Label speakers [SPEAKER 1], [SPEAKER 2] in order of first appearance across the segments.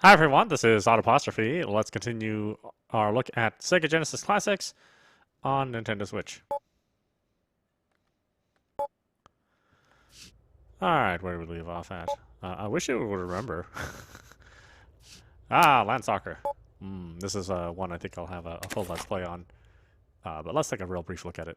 [SPEAKER 1] Hi everyone, this is audap. Let's continue our look at Sega Genesis Classics on Nintendo Switch. Alright, where did we leave off at? I wish it would remember. Land Soccer. This is one I think I'll have a full Let's Play on. But let's take a real brief look at it.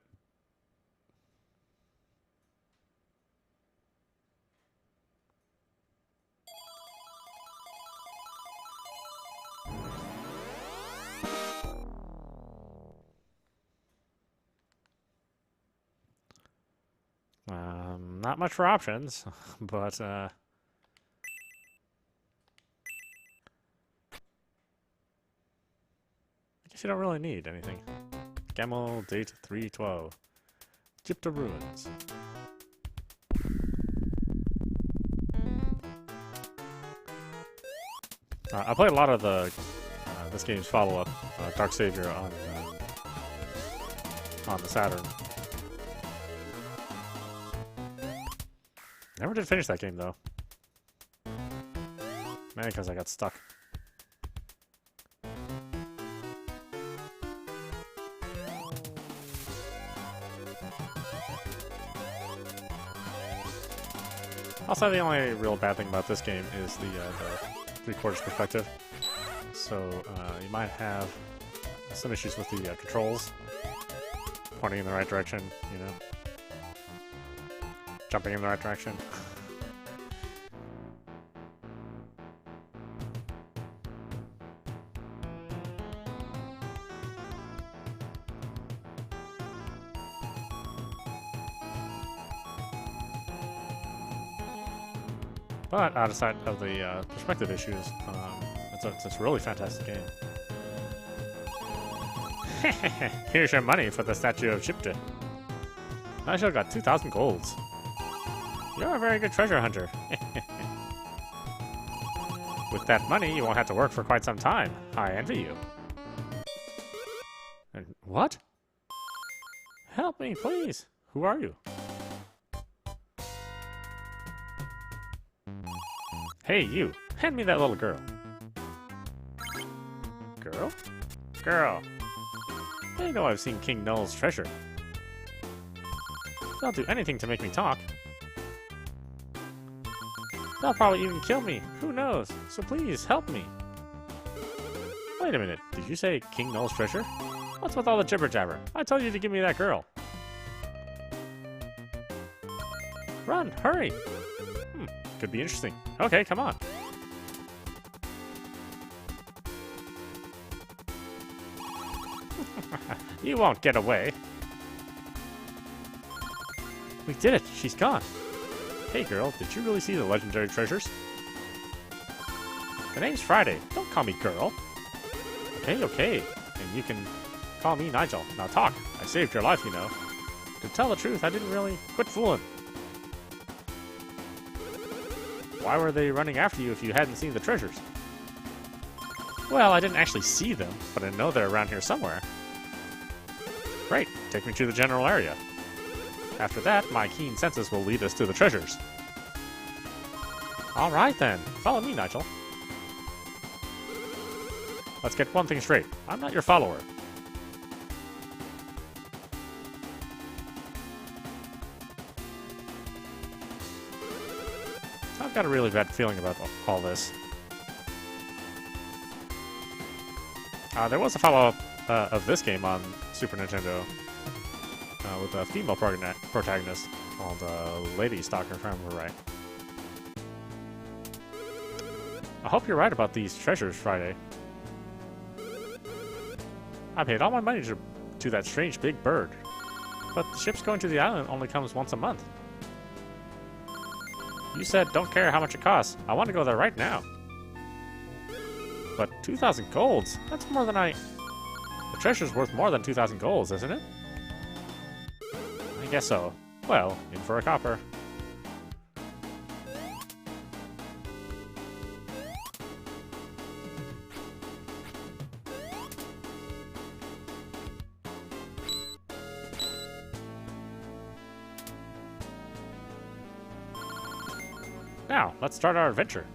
[SPEAKER 1] Not much for options, but I guess you don't really need anything. Gamel, date 3/12. Gypta Ruins. I played a lot of the this game's follow-up, Dark Savior, on the Saturn. Never did finish that game though. Mainly because I got stuck. Also, the only real bad thing about this game is the three-quarters perspective. So you might have some issues with the controls pointing in the right direction, you know, jumping in the right direction. But outside of the perspective issues, it's a really fantastic game. Here's your money for the statue of Chipta. I should have got 2,000 golds. You're a very good treasure hunter. With that money, you won't have to work for quite some time. I envy you. And what? Help me, please. Who are you? Hey, you. Hand me that little girl. Girl? Girl. They know I've seen King Null's treasure. They'll do anything to make me talk. They'll probably even kill me. Who knows? So please, help me. Wait a minute. Did you say King Null's treasure? What's with all the jibber-jabber? I told you to give me that girl. Run! Hurry! Could be interesting. Okay, come on. You won't get away. We did it! She's gone! Hey girl, did you really see the legendary treasures? The name's Friday. Don't call me girl. Okay, okay. And you can call me Nigel. Now talk. I saved your life, you know. To tell the truth, I didn't really quit fooling. Why were they running after you if you hadn't seen the treasures? Well, I didn't actually see them, but I know they're around here somewhere. Great, take me to the general area. After that, my keen senses will lead us to the treasures. Alright then, follow me, Nigel. Let's get one thing straight. I'm not your follower. I've got a really bad feeling about all this. There was a follow-up of this game on Super Nintendo with a female protagonist called Lady Stalker, if I remember right. I hope you're right about these treasures, Friday. I paid all my money to that strange big bird, but the ships going to the island only comes once a month. You said don't care how much it costs. I want to go there right now. But 2,000 golds? That's more than The treasure's worth more than 2,000 golds, isn't it? I guess so. Well, in for a copper. Now, let's start our adventure.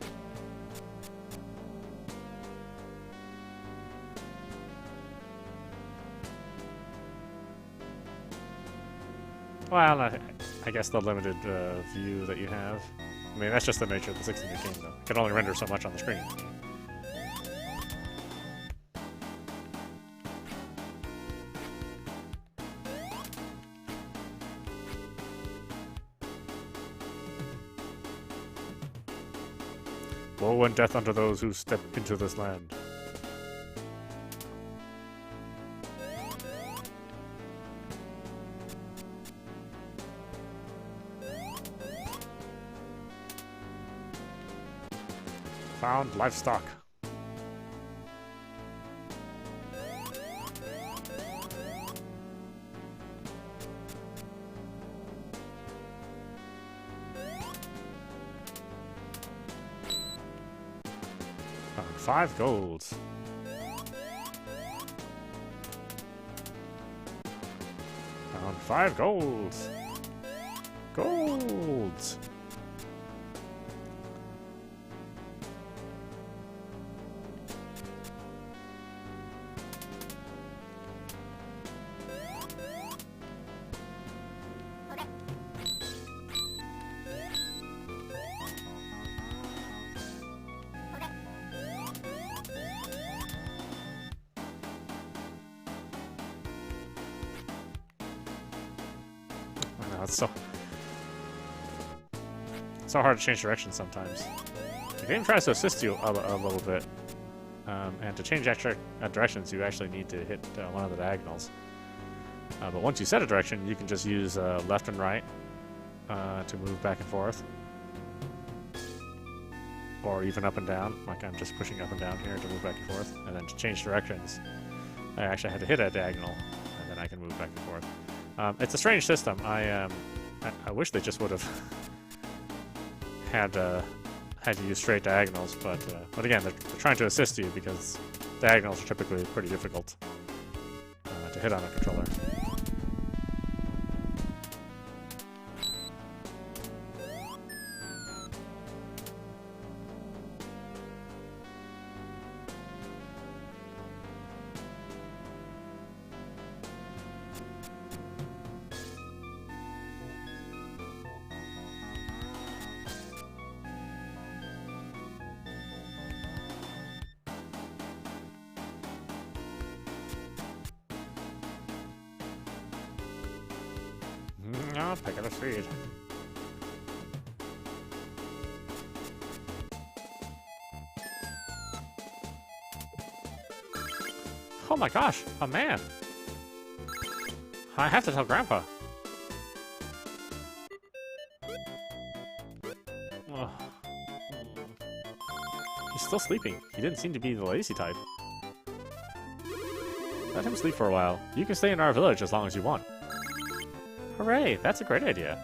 [SPEAKER 1] Well, I guess the limited view that you have. I mean, that's just the nature of the 16-bit game, though. It can only render so much on the screen. Woe and death unto those who step into this land. Found livestock. Found 5 golds. Found 5 golds. Golds. It's so hard to change directions sometimes. The game tries to assist you a little bit, and to change directions, you actually need to hit one of the diagonals. But once you set a direction, you can just use left and right to move back and forth, or even up and down. Like I'm just pushing up and down here to move back and forth, and then to change directions, I actually had to hit a diagonal, and then I can move back and forth. It's a strange system. I wish they just would have had to use straight diagonals, but again, they're trying to assist you because diagonals are typically pretty difficult to hit on a controller. Oh, pick up the speed. Oh my gosh, a man! I have to tell Grandpa. Ugh. He's still sleeping. He didn't seem to be the lazy type. Let him sleep for a while. You can stay in our village as long as you want. Hooray, that's a great idea.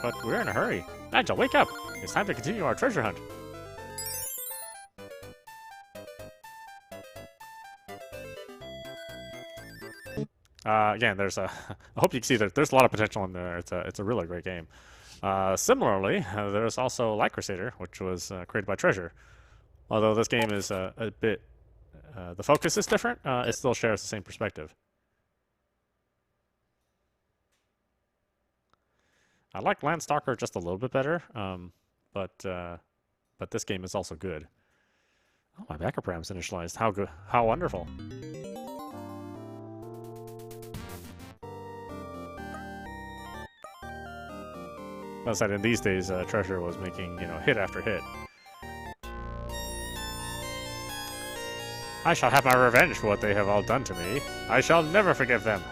[SPEAKER 1] But we're in a hurry. Nigel, wake up! It's time to continue our treasure hunt. Again, there's a... I hope you can see that there's a lot of potential in there. It's a really great game. Similarly, there's also Light Crusader, which was created by Treasure. Although this game is a bit... the focus is different, it still shares the same perspective. I like Landstalker just a little bit better, but this game is also good. Oh, my backup RAM's initialized. How good! How wonderful! As I said, in these days, Treasure was making hit after hit. I shall have my revenge for what they have all done to me. I shall never forgive them.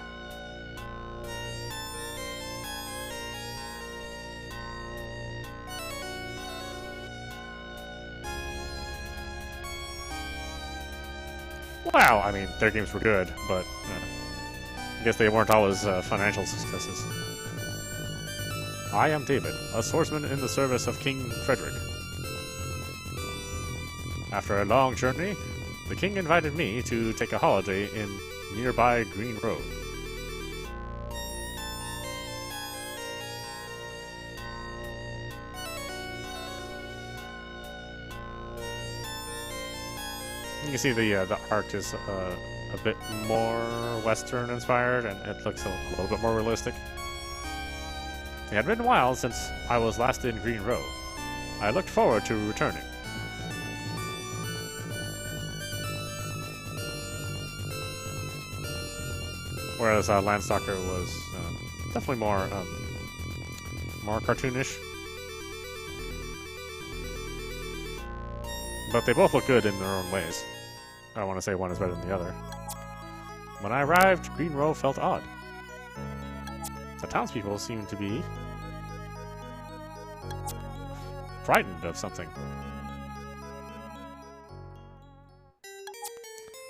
[SPEAKER 1] Well, I mean, their games were good, but I guess they weren't always financial successes. I am David, a swordsman in the service of King Frederick. After a long journey, the king invited me to take a holiday in nearby Green Road. You can see the art is a bit more Western inspired, and it looks a little bit more realistic. It had been a while since I was last in Green Row. I looked forward to returning. Whereas Landstalker was definitely more cartoonish. But they both look good in their own ways. I don't want to say one is better than the other. When I arrived, Green Row felt odd. The townspeople seemed to be frightened of something.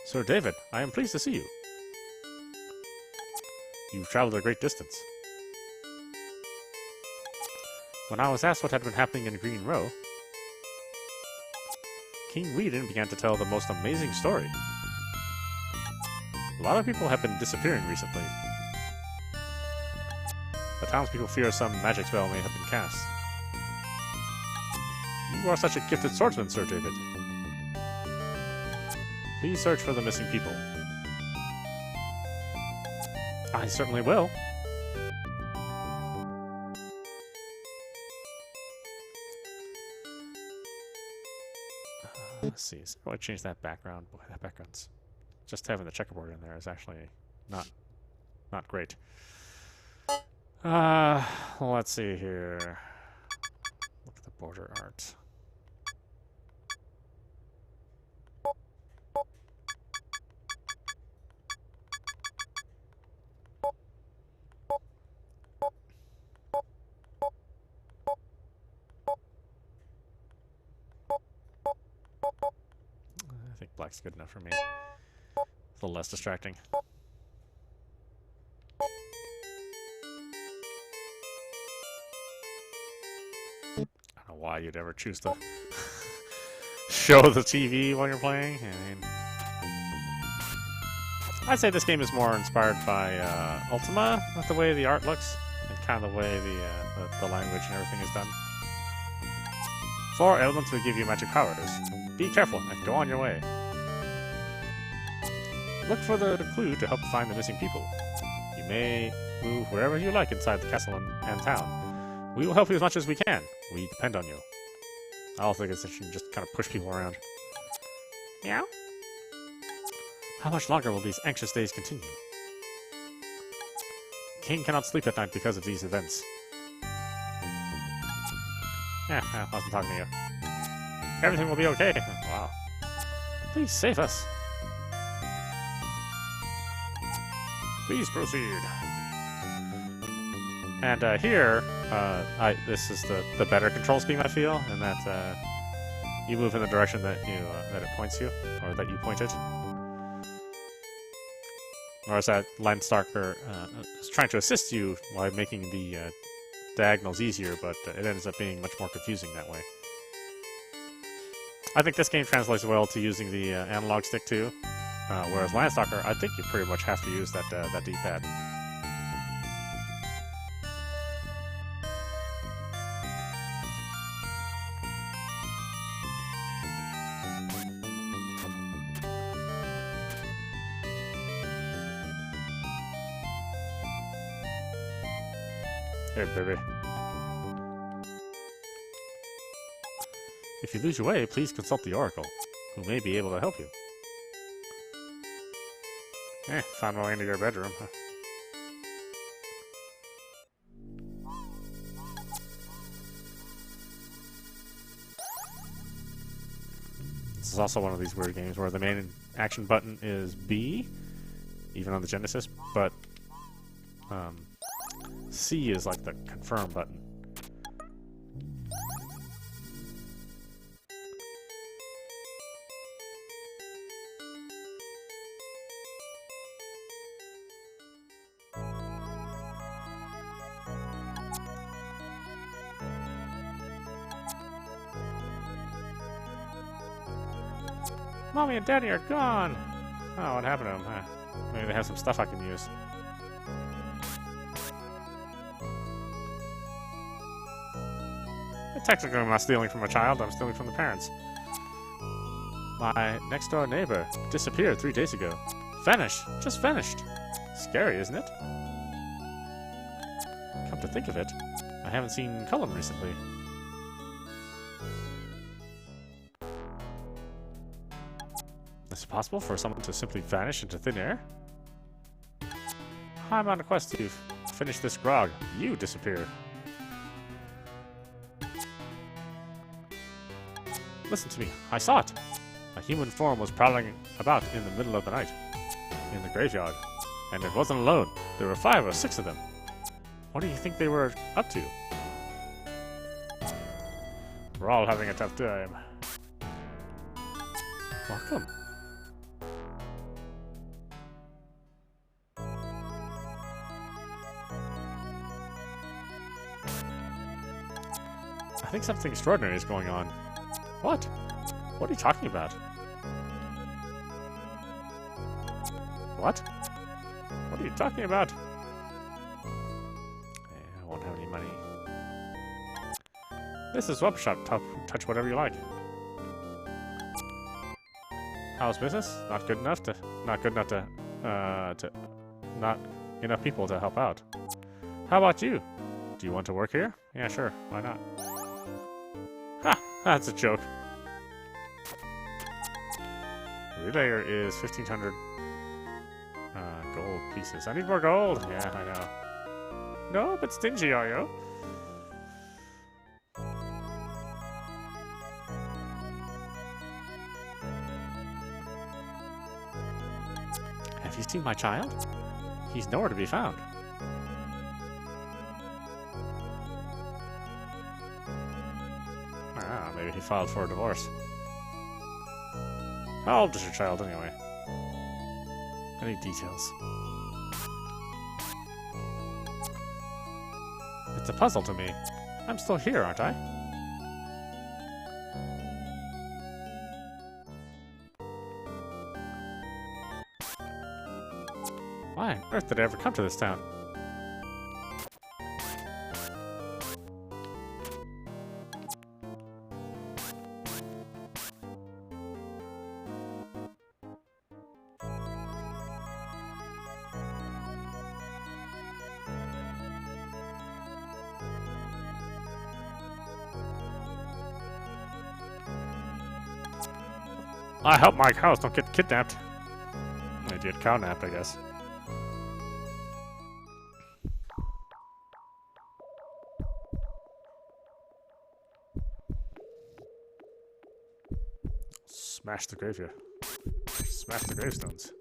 [SPEAKER 1] Sir David, I am pleased to see you. You've traveled a great distance. When I was asked what had been happening in Green Row, King Whedon began to tell the most amazing story. A lot of people have been disappearing recently. The townspeople fear some magic spell may have been cast. You are such a gifted swordsman, Sir David. Please search for the missing people. I certainly will. Let's see. So I change that background. Boy, that background's just having the checkerboard in there is actually not great. Let's see here. Look at the border art. I think black's good enough for me. A little less distracting. I don't know why you'd ever choose to show the TV while you're playing. I mean, I'd say this game is more inspired by Ultima, with the way the art looks, and kind of the way the language and everything is done. 4 elements will give you magic powers. Be careful and go on your way. Look for the clue to help find the missing people. You may move wherever you like inside the castle and town. We will help you as much as we can. We depend on you. I also think it's that you can just kind of push people around. Meow? How much longer will these anxious days continue? King cannot sleep at night because of these events. I wasn't talking to you. Everything will be okay. Wow. Please save us. Please proceed. And here, this is the better control scheme, I feel, in that you move in the direction that that it points you, or that you point it. Whereas that Landstalker is trying to assist you by making the diagonals easier, but it ends up being much more confusing that way. I think this game translates well to using the analog stick too, whereas Landstalker, I think you pretty much have to use that D-pad. Here, baby. If you lose your way, please consult the Oracle, who may be able to help you. Found my way into your bedroom. Huh? This is also one of these weird games where the main action button is B, even on the Genesis, but C is like the confirm button. Mommy and Daddy are gone! Oh, what happened to them? Maybe they have some stuff I can use. Technically, I'm not stealing from a child, I'm stealing from the parents. My next-door neighbor disappeared 3 days ago. Vanished! Just vanished! Scary, isn't it? Come to think of it, I haven't seen Cullen recently. Is it possible for someone to simply vanish into thin air? I'm on a quest to finish this grog. You disappear. Listen to me. I saw it. A human form was prowling about in the middle of the night, in the graveyard. And it wasn't alone. There were 5 or 6 of them. What do you think they were up to? We're all having a tough time. Welcome. I think something extraordinary is going on. What? What are you talking about? What? What are you talking about? I won't have any money. This is Swap Shop. Touch whatever you like. How's business? Not good enough to not enough people to help out. How about you? Do you want to work here? Yeah, sure. Why not? Ha! That's a joke. Relayer is 1,500 gold pieces. I need more gold. Yeah, I know. No, but stingy, are you? Have you seen my child? He's nowhere to be found. Ah, maybe he filed for a divorce. How old is your child, anyway? Any details? It's a puzzle to me. I'm still here, aren't I? Why on earth did I ever come to this town? I hope my cows don't get kidnapped. They did cow-napped, I guess. Smash the graveyard. Smash the gravestones.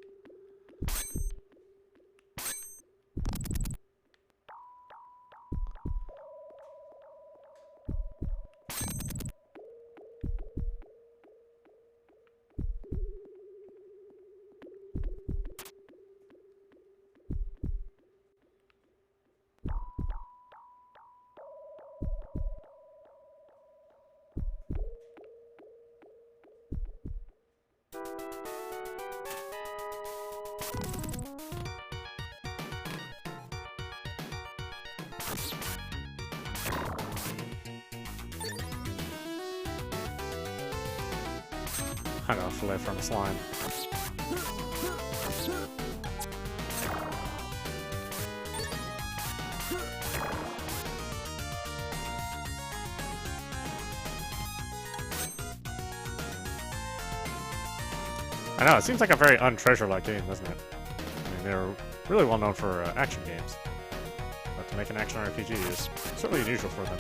[SPEAKER 1] I got a fillet from a slime. I know, it seems like a very un-treasure-like game, doesn't it? I mean, they're really well known for action games. But to make an action RPG is certainly unusual for them.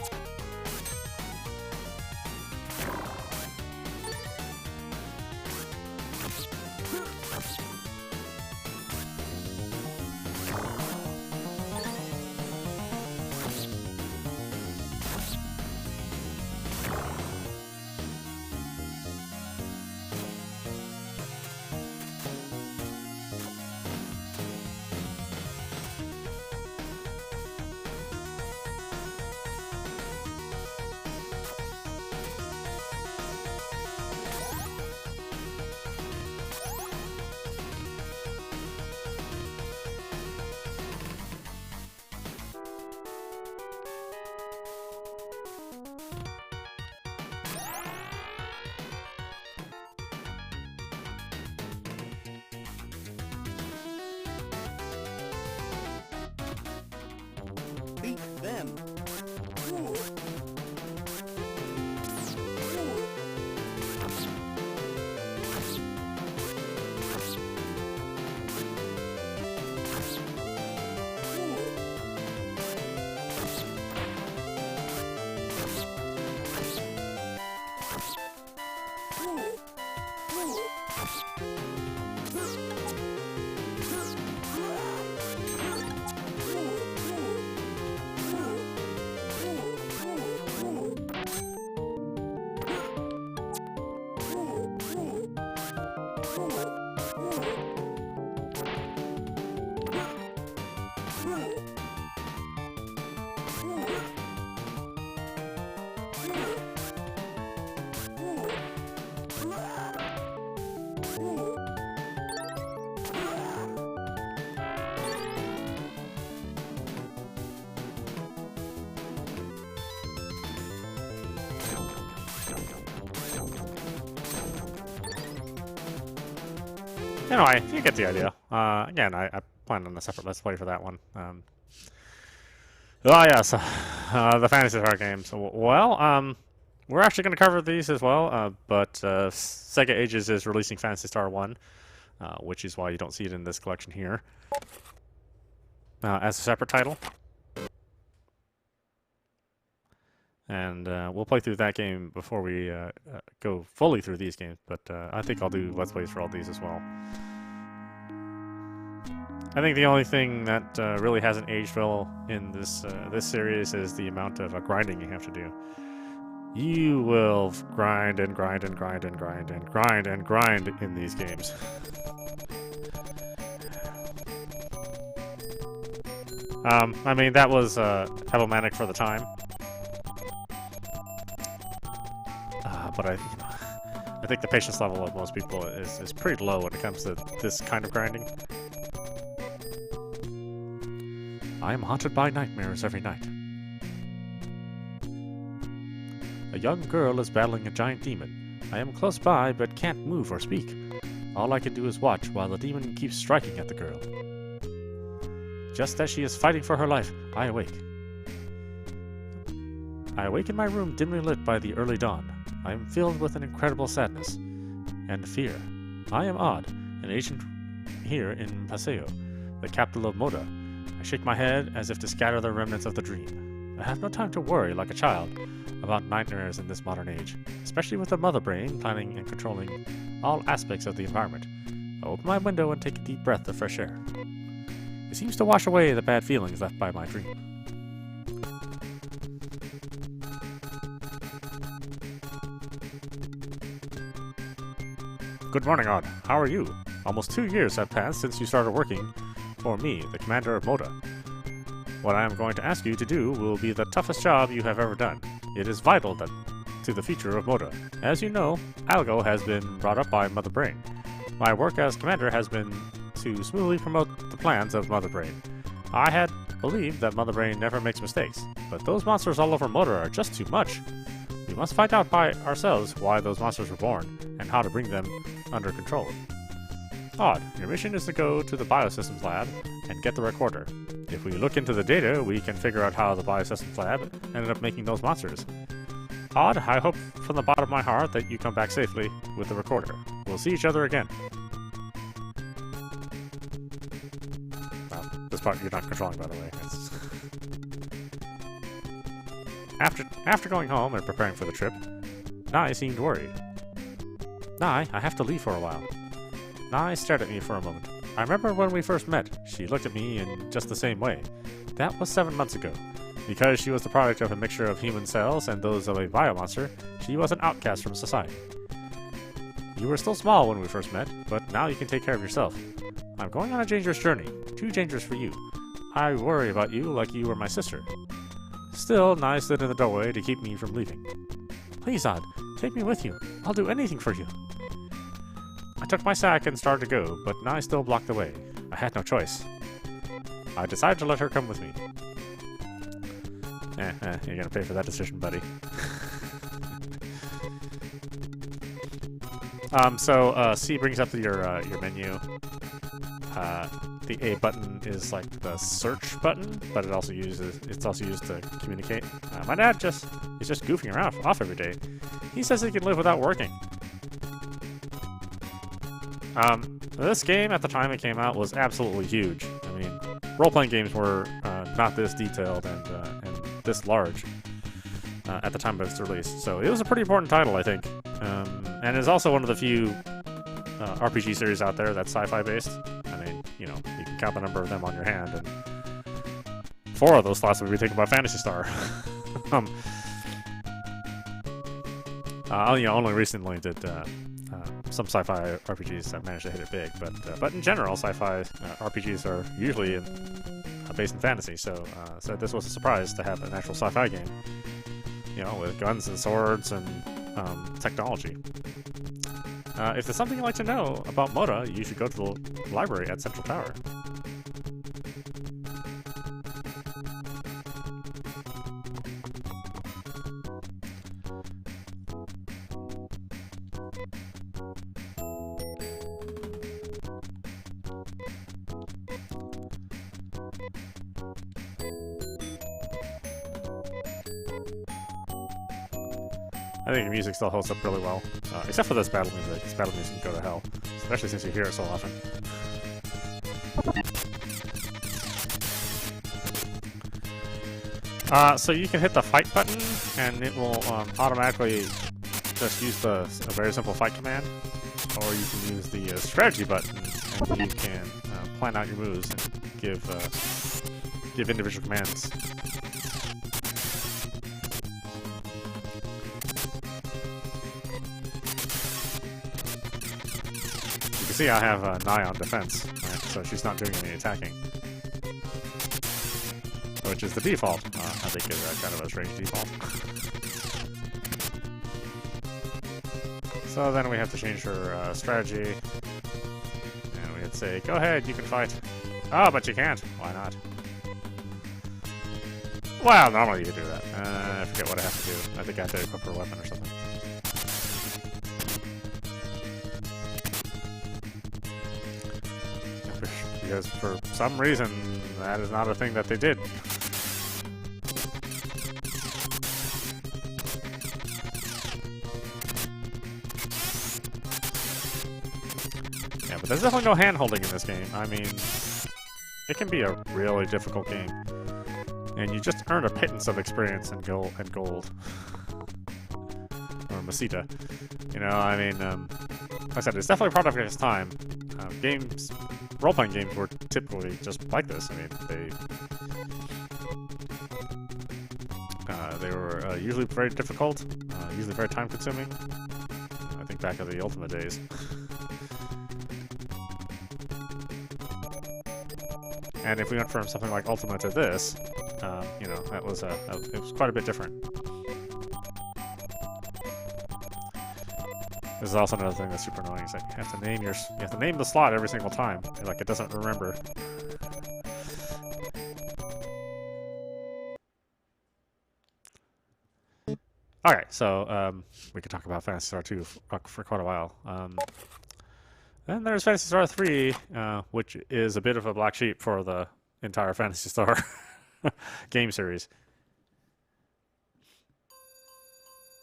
[SPEAKER 1] Anyway, you get the idea. Again, I plan on a separate Let's Play for that one. Oh, yes, the Phantasy Star games. Well, we're actually going to cover these as well, but Sega Ages is releasing Phantasy Star 1, which is why you don't see it in this collection here, as a separate title. And we'll play through that game before we go fully through these games, but I think I'll do Let's Plays for all these as well. I think the only thing that really hasn't aged well in this series is the amount of grinding you have to do. You will grind and grind and grind and grind and grind and grind in these games. I mean, that was problematic for the time. But I think the patience level of most people is pretty low when it comes to this kind of grinding. I am haunted by nightmares every night. A young girl is battling a giant demon. I am close by, but can't move or speak. All I can do is watch while the demon keeps striking at the girl. Just as she is fighting for her life, I awake. I awake in my room dimly lit by the early dawn. I am filled with an incredible sadness and fear. I am Odd, an agent here in Paseo, the capital of Moda. I shake my head as if to scatter the remnants of the dream. I have no time to worry like a child about nightmares in this modern age, especially with a mother brain planning and controlling all aspects of the environment. I open my window and take a deep breath of fresh air. It seems to wash away the bad feelings left by my dream. Good morning, Odd. How are you? Almost 2 years have passed since you started working for me, the commander of Moda. What I am going to ask you to do will be the toughest job you have ever done. It is vital to the future of Moda. As you know, Algo has been brought up by Mother Brain. My work as commander has been to smoothly promote the plans of Mother Brain. I had believed that Mother Brain never makes mistakes, but those monsters all over Moda are just too much. We must find out by ourselves why those monsters were born, and how to bring them under control. Odd, your mission is to go to the Biosystems Lab and get the recorder. If we look into the data, we can figure out how the Biosystems Lab ended up making those monsters. Odd, I hope from the bottom of my heart that you come back safely with the recorder. We'll see each other again. Well, this part you're not controlling, by the way. After going home and preparing for the trip, Nai seemed worried. Nai, I have to leave for a while. Nai stared at me for a moment. I remember when we first met, she looked at me in just the same way. That was 7 months ago. Because she was the product of a mixture of human cells and those of a biomonster, she was an outcast from society. You were still small when we first met, but now you can take care of yourself. I'm going on a dangerous journey, too dangerous for you. I worry about you like you were my sister. Still, Nai stood in the doorway to keep me from leaving. Please, Odd, take me with you. I'll do anything for you. I took my sack and started to go, but Nai still blocked the way. I had no choice. I decided to let her come with me. You're gonna pay for that decision, buddy. C brings up your menu. The A button is like the search button, but it's also used to communicate. My dad is just goofing around off every day. He says he can live without working. This game at the time it came out was absolutely huge. I mean, role-playing games were not this detailed and this large at the time of its release, so it was a pretty important title, I think. And it's also one of the few RPG series out there that's sci-fi based. I mean, you know, you can count the number of them on your hand, and 4 of those slots would be taken by Phantasy Star. You know, only recently did some sci-fi RPGs that managed to hit it big, but in general, sci-fi RPGs are usually based in fantasy. So this was a surprise to have an actual sci-fi game, you know, with guns and swords and technology. If there's something you'd like to know about Moda, you should go to the library at Central Tower. I think the music still holds up really well, except for this battle music. This battle music can go to hell, especially since you hear it so often. So you can hit the fight button, and it will automatically just use a very simple fight command, or you can use the strategy button, and you can plan out your moves and give individual commands. See, I have Nai on defense, right? So she's not doing any attacking, which is the default. I think is kind of a strange default. So then we have to change her strategy, and we would say, "Go ahead, you can fight." Oh, but you can't. Why not? Well, normally you could do that. I forget what I have to do. I think I have to equip her weapon or something. Because for some reason, that is not a thing that they did. Yeah, but there's definitely no hand-holding in this game. I mean, it can be a really difficult game. And you just earn a pittance of experience and gold. Or Masita. You know, I mean, like I said, it's definitely a product of its time. Role-playing games were typically just like this. I mean, they were usually very difficult, usually very time-consuming. I think back of the Ultima days. And if we went from something like Ultima to this, you know, it was quite a bit different. This is also another thing that's super annoying. Is that you have to name the slot every single time. Like, it doesn't remember. Okay, so we could talk about Phantasy Star 2 for quite a while. Then there's Phantasy Star 3, which is a bit of a black sheep for the entire Phantasy Star game series.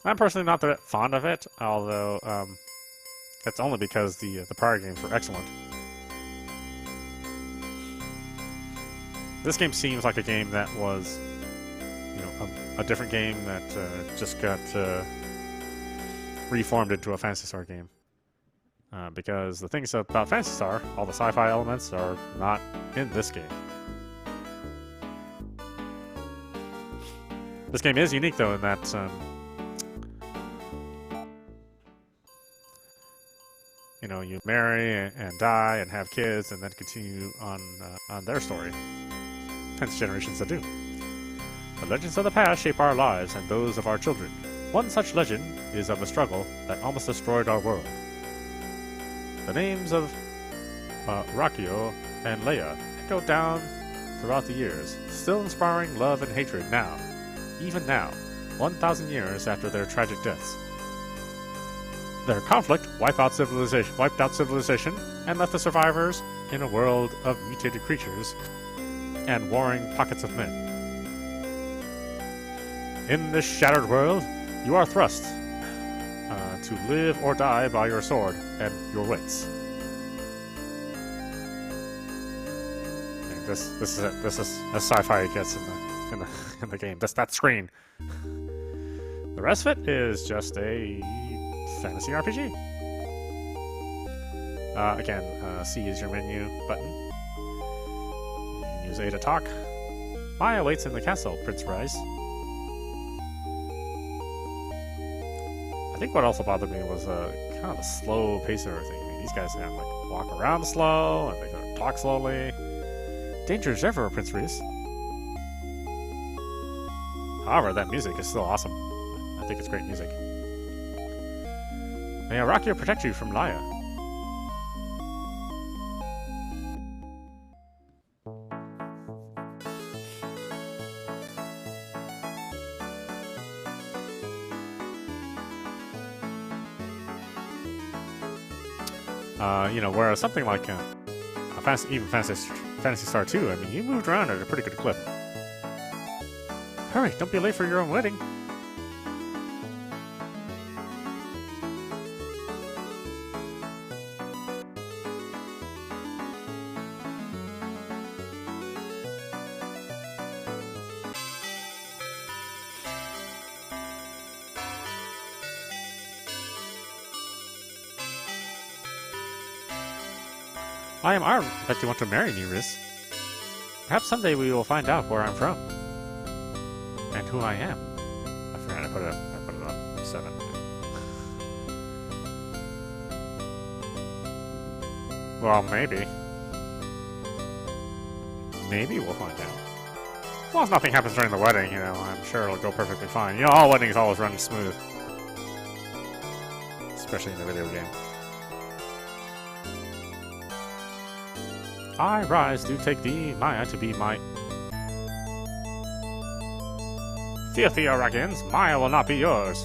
[SPEAKER 1] I'm personally not that fond of it, although that's only because the prior games were excellent. This game seems like a game that was, you know, a different game that just got reformed into a Phantasy Star game. Because the things about Phantasy Star, all the sci-fi elements, are not in this game. This game is unique, though, in that you know, you marry and die and have kids and then continue on their story. Hence generations that do. The legends of the past shape our lives and those of our children. One such legend is of a struggle that almost destroyed our world. The names of Rakio and Leia echo down throughout the years, still inspiring love and hatred now, even now, 1,000 years after their tragic deaths. Their conflict wiped out civilization and left the survivors in a world of mutated creatures and warring pockets of men. In this shattered world, you are thrust to live or die by your sword and your wits. And this is as sci-fi it gets in the game. That's that screen. The rest of it is just a Fantasy RPG. Again, C is your menu button. You can use A to talk. Maya waits in the castle, Prince Rise. I think what also bothered me was kind of the slow pace of everything. I mean, these guys have like walk around slow, and they kind of talk slowly. Danger is ever, Prince Rise. However, that music is still awesome. I think it's great music. May Arakia protect you from Laya. You know, whereas something like even Phantasy Star 2, I mean, you moved around at a pretty good clip. Hurry, don't be late for your own wedding. I am Arm that you want to marry me, Riz. Perhaps someday we will find out where I'm from. And who I am. I forgot I put it on 7. Well, maybe. Maybe we'll find out. As long as nothing happens during the wedding, you know, I'm sure it'll go perfectly fine. You know, all weddings always run smooth. Especially in the video game. I rise to take thee, Maya, to be my... Filthy Arakians, Maya will not be yours.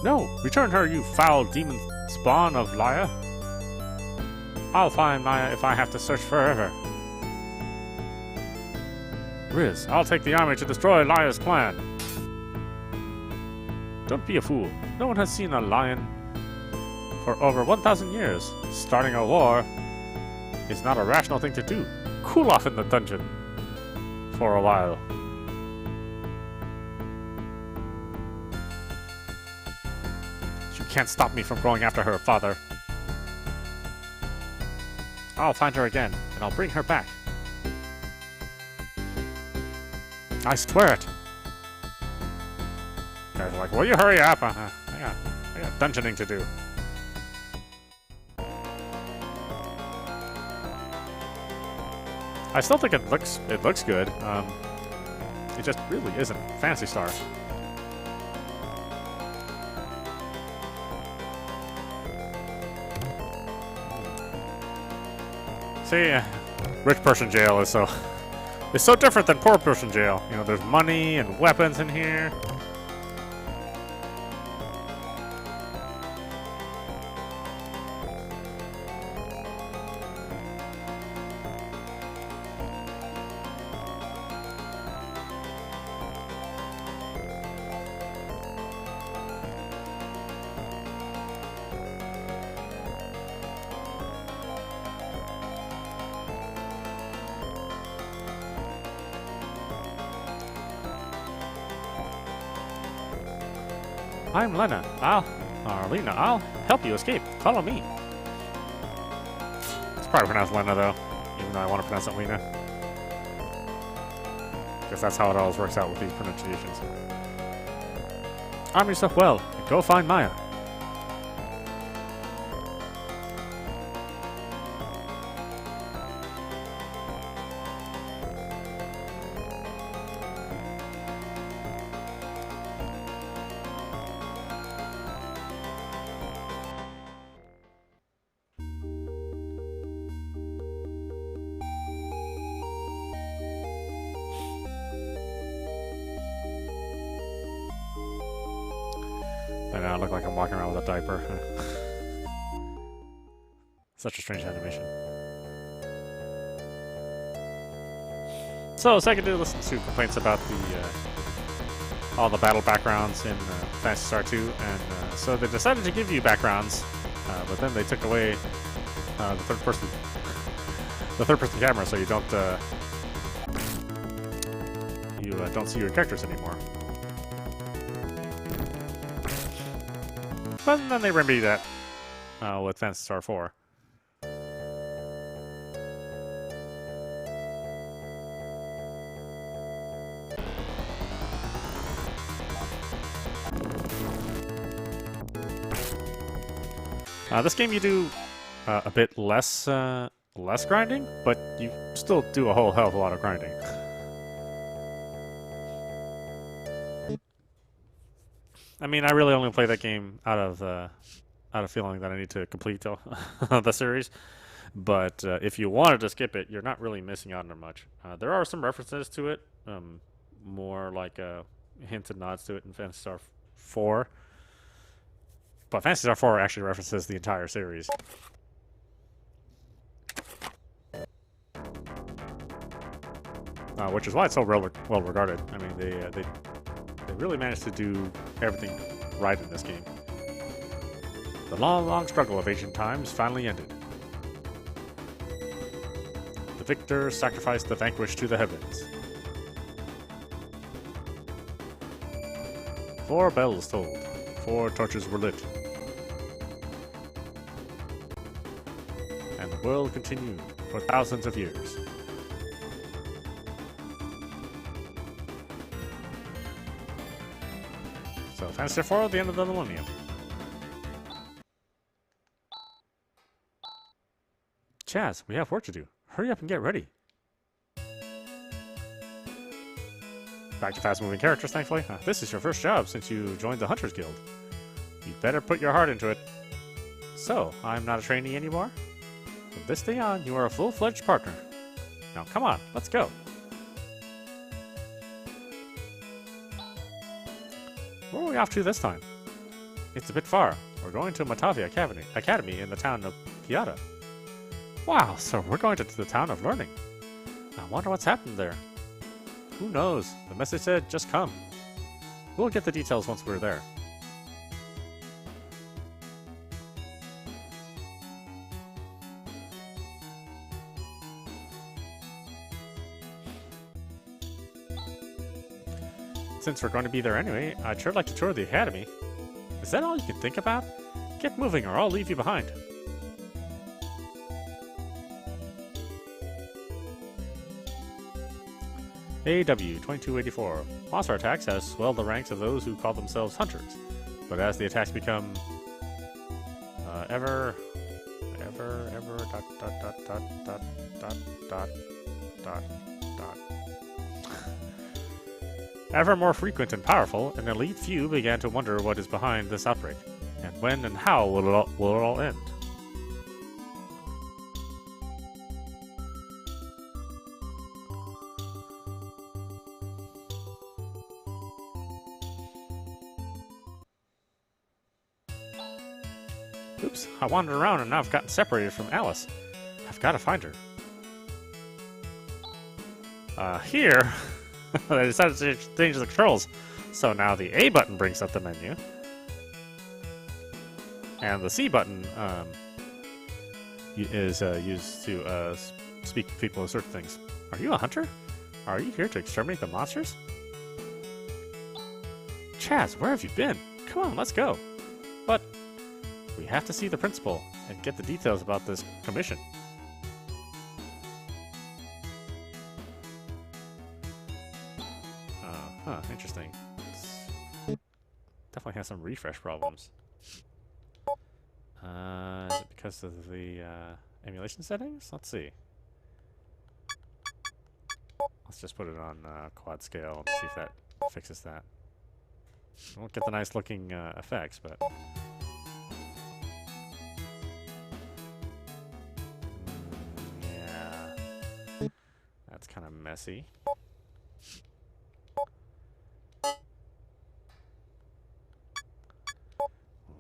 [SPEAKER 1] No, return her, you foul demon spawn of Laya. I'll find Maya if I have to search forever. Riz, I'll take the army to destroy Laya's plan. Don't be a fool. No one has seen a lion for over 1,000 years. Starting a war is not a rational thing to do. Cool off in the dungeon for a while. You can't stop me from going after her, father. I'll find her again, and I'll bring her back. I swear it. Guys are like, will you hurry up? I got dungeoning to do. I still think it looks good. It just really isn't Phantasy Star. See, rich person jail is so different than poor person jail. You know, there's money and weapons in here. I'm Lena. Lena, I'll help you escape. Follow me. It's probably pronounced Lena, though, even though I want to pronounce it Lena. Because that's how it always works out with these pronunciations. Arm yourself well, and go find Maya. I know, I look like I'm walking around with a diaper. Such a strange animation. So, Sega did listen to complaints about all the battle backgrounds in Phantasy Star 2, and so they decided to give you backgrounds, but then they took away the third-person camera, so you don't don't see your characters anymore. But then they remedy that with Phantasy Star 4. This game you do a bit less grinding, but you still do a whole hell of a lot of grinding. I mean, I really only play that game out of feeling that I need to complete the series. But if you wanted to skip it, you're not really missing out on much. There are some references to it, more like hints and nods to it in Phantasy Star 4. But Phantasy Star 4 actually references the entire series. Which is why it's so well regarded. I mean, they really managed to do everything right in this game. The long struggle of ancient times finally ended. The victor sacrificed the vanquished to the heavens. 4 bells tolled. 4 torches were lit. And the world continued for thousands of years. So, Phantasy 4 at the end of the millennium. Chaz, we have work to do. Hurry up and get ready. Back to fast-moving characters, thankfully. This is your first job since you joined the Hunters Guild. You better put your heart into it. So, I'm not a trainee anymore? From this day on, you are a full-fledged partner. Now, come on, let's go. Where are we off to this time? It's a bit far. We're going to Matavia Academy in the town of Piata. Wow, so we're going to the town of learning. I wonder what's happened there. Who knows? The message said, just come. We'll get the details once we're there. Since we're going to be there anyway, I'd sure like to tour the academy. Is that all you can think about? Get moving or I'll leave you behind. AW-2284. Monster attacks has swelled the ranks of those who call themselves hunters. But as the attacks become ever more frequent and powerful, an elite few began to wonder what is behind this outbreak, and when and how will it all end? Oops, I wandered around and now I've gotten separated from Alice. I've got to find her. Here, I decided to change the controls. So now the A button brings up the menu. And the C button is used to speak to people with certain things. Are you a hunter? Are you here to exterminate the monsters? Chaz, where have you been? Come on, let's go. But we have to see the principal and get the details about this commission. Interesting. Definitely has some refresh problems. Is it because of the emulation settings? Let's see. Let's just put it on quad scale and see if that fixes that. We won't get the nice looking effects, but... yeah. That's kind of messy.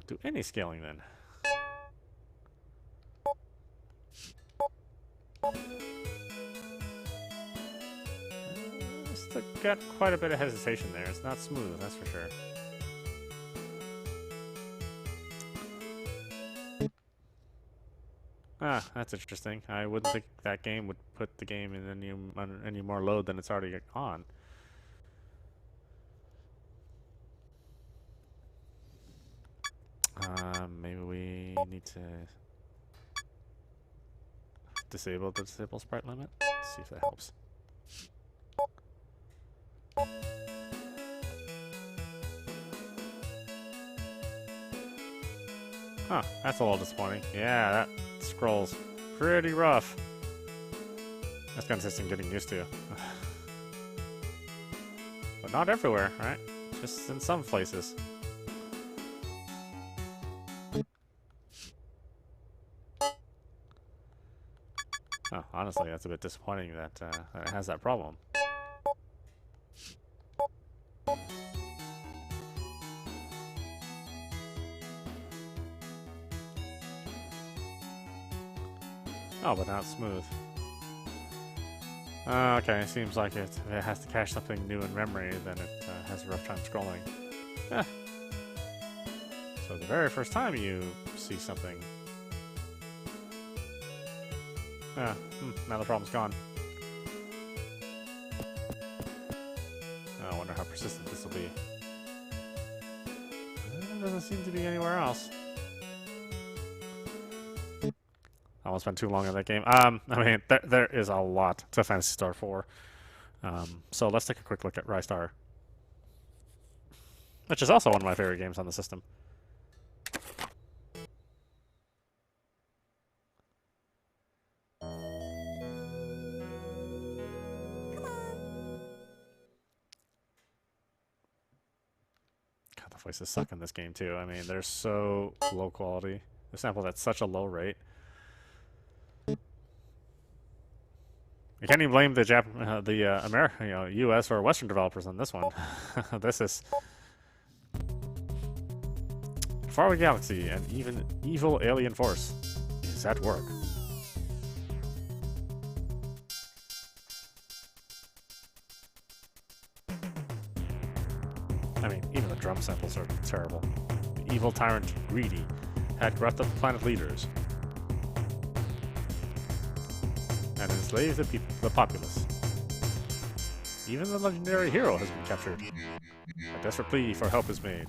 [SPEAKER 1] We'll do any scaling then. Still got quite a bit of hesitation there. It's not smooth, that's for sure. Ah, that's interesting. I wouldn't think that game would put the game in any more load than it's already on. Maybe we need to disable the disable sprite limit. Let's see if that helps. Huh, that's a little disappointing. Yeah, that scroll's pretty rough. That's consistent getting used to. But not everywhere, right? Just in some places. Oh, honestly, that's a bit disappointing that, that it has that problem. Oh, but not smooth. Okay, seems like if it has to cache something new in memory, then it has a rough time scrolling. Eh. So the very first time you see something... now the problem's gone. I wonder how persistent this will be. There doesn't seem to be anywhere else. I won't spend too long on that game. I mean, there is a lot to Phantasy Star 4. So let's take a quick look at Rystar, which is also one of my favorite games on the system. God, the voices suck in this game too. I mean, they're so low quality. They're sampled at such a low rate. You can't even blame the American, U.S. or Western developers on this one. This is faraway galaxy, and even evil alien force is at work. I mean, even the drum samples are terrible. The evil tyrant Greedy had corrupted the planet leaders and enslaved the populace. Even the legendary hero has been captured. A desperate plea for help is made.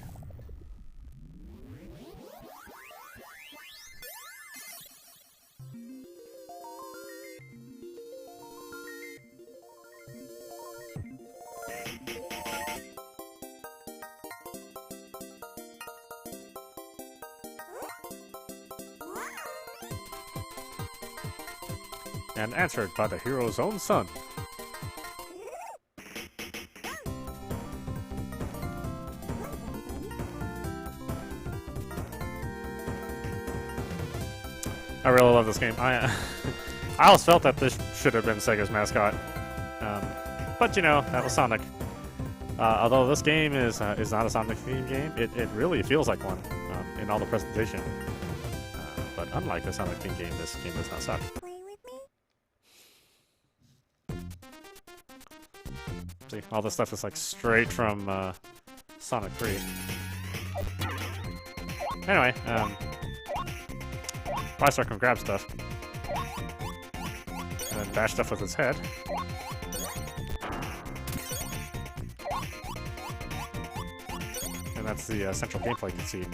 [SPEAKER 1] And answered by the hero's own son. I really love this game. I always felt that this should have been Sega's mascot, but you know, that was Sonic. Although this game is not a Sonic themed game, it really feels like one in all the presentation. But unlike the Sonic themed game, this game does not suck. See, all this stuff is like straight from Sonic 3. Anyway, Rystar can grab stuff and then bash stuff with his head. And that's the central gameplay conceit.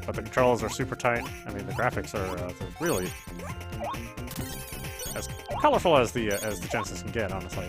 [SPEAKER 1] But the controls are super tight. I mean, the graphics are they're really as colorful as the Genesis can get, honestly.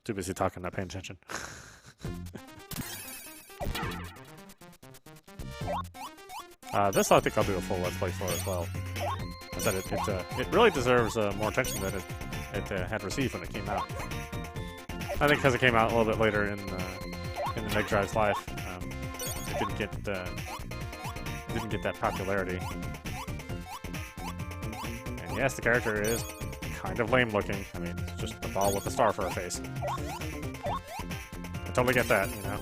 [SPEAKER 1] Too busy talking, not paying attention. This I think I'll do a full Let's Play for as well. I said it really deserves more attention than it had received when it came out. I think because it came out a little bit later in the Mega Drive's life, it didn't get that popularity. And yes, the character is kind of lame looking. I mean, it's just a ball with a star for a face. I totally get that, you know.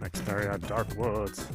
[SPEAKER 1] Next area, Dark Woods.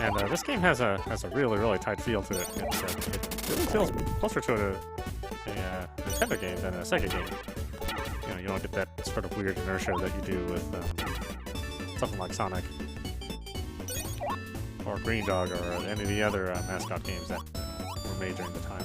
[SPEAKER 1] And this game has a really tight feel to it. It really feels closer to a Nintendo game than a Sega game. You know, you don't get that sort of weird inertia that you do with something like Sonic or Green Dog or any of the other mascot games that were made during the time.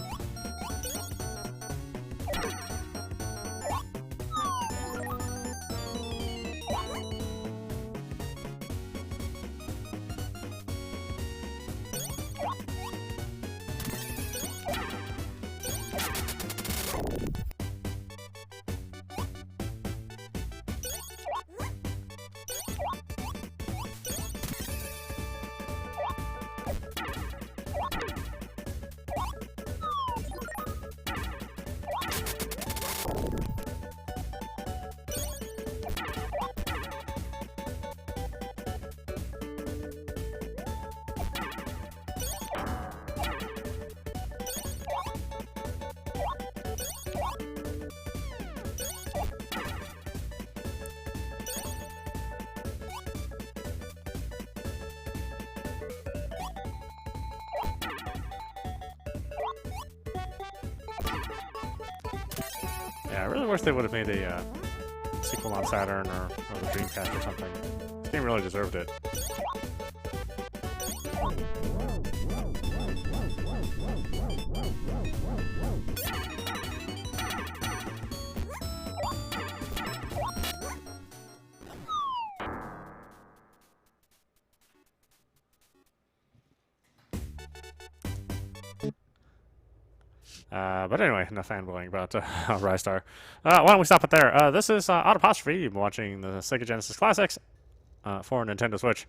[SPEAKER 1] Yeah, I really wish they would have made a sequel on Saturn or the Dreamcast or something. This game really deserved it. But anyway, enough fanboying about Rise Star. Why don't we stop it there? This is audap. You've been watching the Sega Genesis Classics for Nintendo Switch.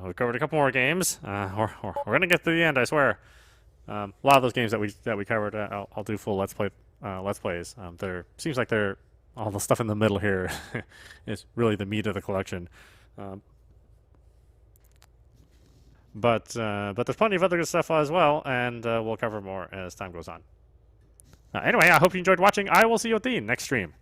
[SPEAKER 1] We covered a couple more games. We're gonna get to the end, I swear. A lot of those games that we covered, I'll do full let's plays. There seems like all the stuff in the middle here is really the meat of the collection. But there's plenty of other good stuff as well, and we'll cover more as time goes on. Anyway, I hope you enjoyed watching. I will see you at the next stream.